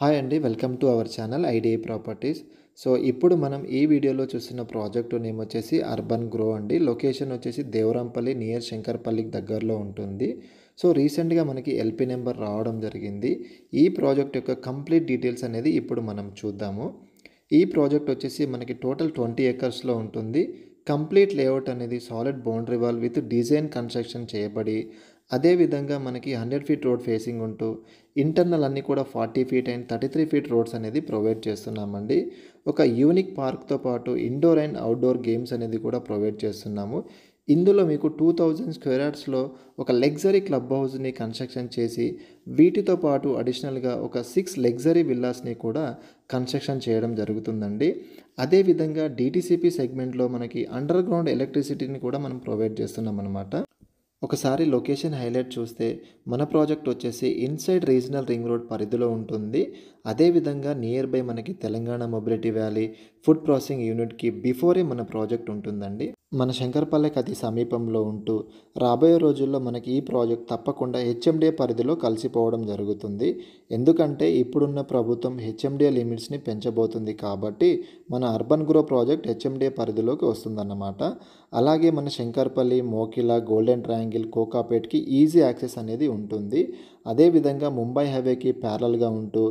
Hi అండి. Welcome to our channel IDI properties. So, ఇప్పుడు మనం ఈ వీడియోలో చూస్తున్న ప్రాజెక్టు నేమ్ వచ్చేసి అర్బన్ గ్రో అండి. లొకేషన్ వచ్చేసి దేవరాంపల్లి నియర్ శంకర్పల్లికి దగ్గరలో ఉంటుంది. సో, రీసెంట్‌గా మనకి ఎల్‌పీ నెంబర్ రావడం జరిగింది. ఈ ప్రాజెక్ట్ యొక్క కంప్లీట్ డీటెయిల్స్ అనేది ఇప్పుడు మనం చూద్దాము. ఈ ప్రాజెక్ట్ వచ్చేసి మనకి టోటల్ 20 ఎకర్స్‌లో ఉంటుంది. కంప్లీట్ లేఅవుట్ అనేది solid boundary wall with design construction చేయబడి, అదేవిధంగా మనకి 100 ఫీట్ రోడ్ ఫేసింగ్ ఉంటూ, ఇంటర్నల్ అన్నీ కూడా 40 ఫీట్ అండ్ 33 ఫీట్ రోడ్స్ అనేది ప్రొవైడ్ చేస్తున్నామండి. ఒక యూనిక్ పార్క్‌తో పాటు ఇండోర్ అండ్ అవుట్‌డోర్ గేమ్స్ అనేది కూడా ప్రొవైడ్ చేస్తున్నాము. ఇందులో మీకు 2000 స్క్వేర్ యార్డ్స్‌లో ఒక లగ్జరీ క్లబ్ హౌస్‌ని కన్‌స్ట్రక్షన్ చేసి, వీటితో పాటు అడిషనల్‌గా ఒక 6 లగ్జరీ విల్లాస్‌ని కూడా కన్‌స్ట్రక్షన్ చేయడం జరుగుతుందండి. అదేవిధంగా డీటీసీపీ సెగ్మెంట్‌లో మనకి అండర్ గ్రౌండ్ ఎలక్ట్రిసిటీని కూడా మనం ప్రొవైడ్ చేస్తున్నామనమాట. ఒకసారి లొకేషన్ హైలైట్ చూస్తే మన ప్రాజెక్ట్ వచ్చేసి ఇన్సైడ్ రీజనల్ రింగ్ రోడ్ పరిధిలో ఉంటుంది. అదేవిధంగా నియర్ బై మనకి Telangana mobility valley food processing యూనిట్కి బిఫోరే మన ప్రాజెక్ట్ ఉంటుందండి. మన శంకరపల్లెకి అతి సమీపంలో ఉంటూ రాబోయే రోజుల్లో మనకి ఈ ప్రాజెక్ట్ తప్పకుండా హెచ్ఎండిఏ పరిధిలో కలిసిపోవడం జరుగుతుంది. ఎందుకంటే ఇప్పుడున్న ప్రభుత్వం హెచ్ఎండిఏ లిమిట్స్ని పెంచబోతుంది కాబట్టి మన అర్బన్ గ్రో ప్రాజెక్ట్ హెచ్ఎండిఏ పరిధిలోకి వస్తుందన్నమాట. అలాగే మన శంకర్పల్లి, మోకిలా, గోల్డెన్ ట్రయాంగిల్, కోకాపేట్కి ఈజీ యాక్సెస్ అనేది ఉంటుంది. అదేవిధంగా ముంబై హైవేకి ప్యారలల్గా ఉంటూ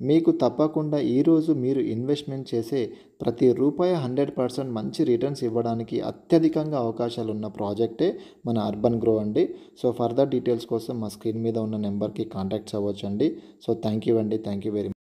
మీకు తప్పకుండా ఈరోజు మీరు ఇన్వెస్ట్మెంట్ చేసే ప్రతి రూపాయి 100% మంచి రిటర్న్స్ ఇవ్వడానికి అత్యధికంగా అవకాశాలు ఉన్న ప్రాజెక్టే మన అర్బన్ గ్రో అండి. సో, ఫర్దర్ డీటెయిల్స్ కోసం మా స్క్రీన్ మీద ఉన్న నెంబర్కి కాంటాక్ట్స్ అవ్వచ్చండి. సో, థ్యాంక్ యూ అండి. Thank you very much.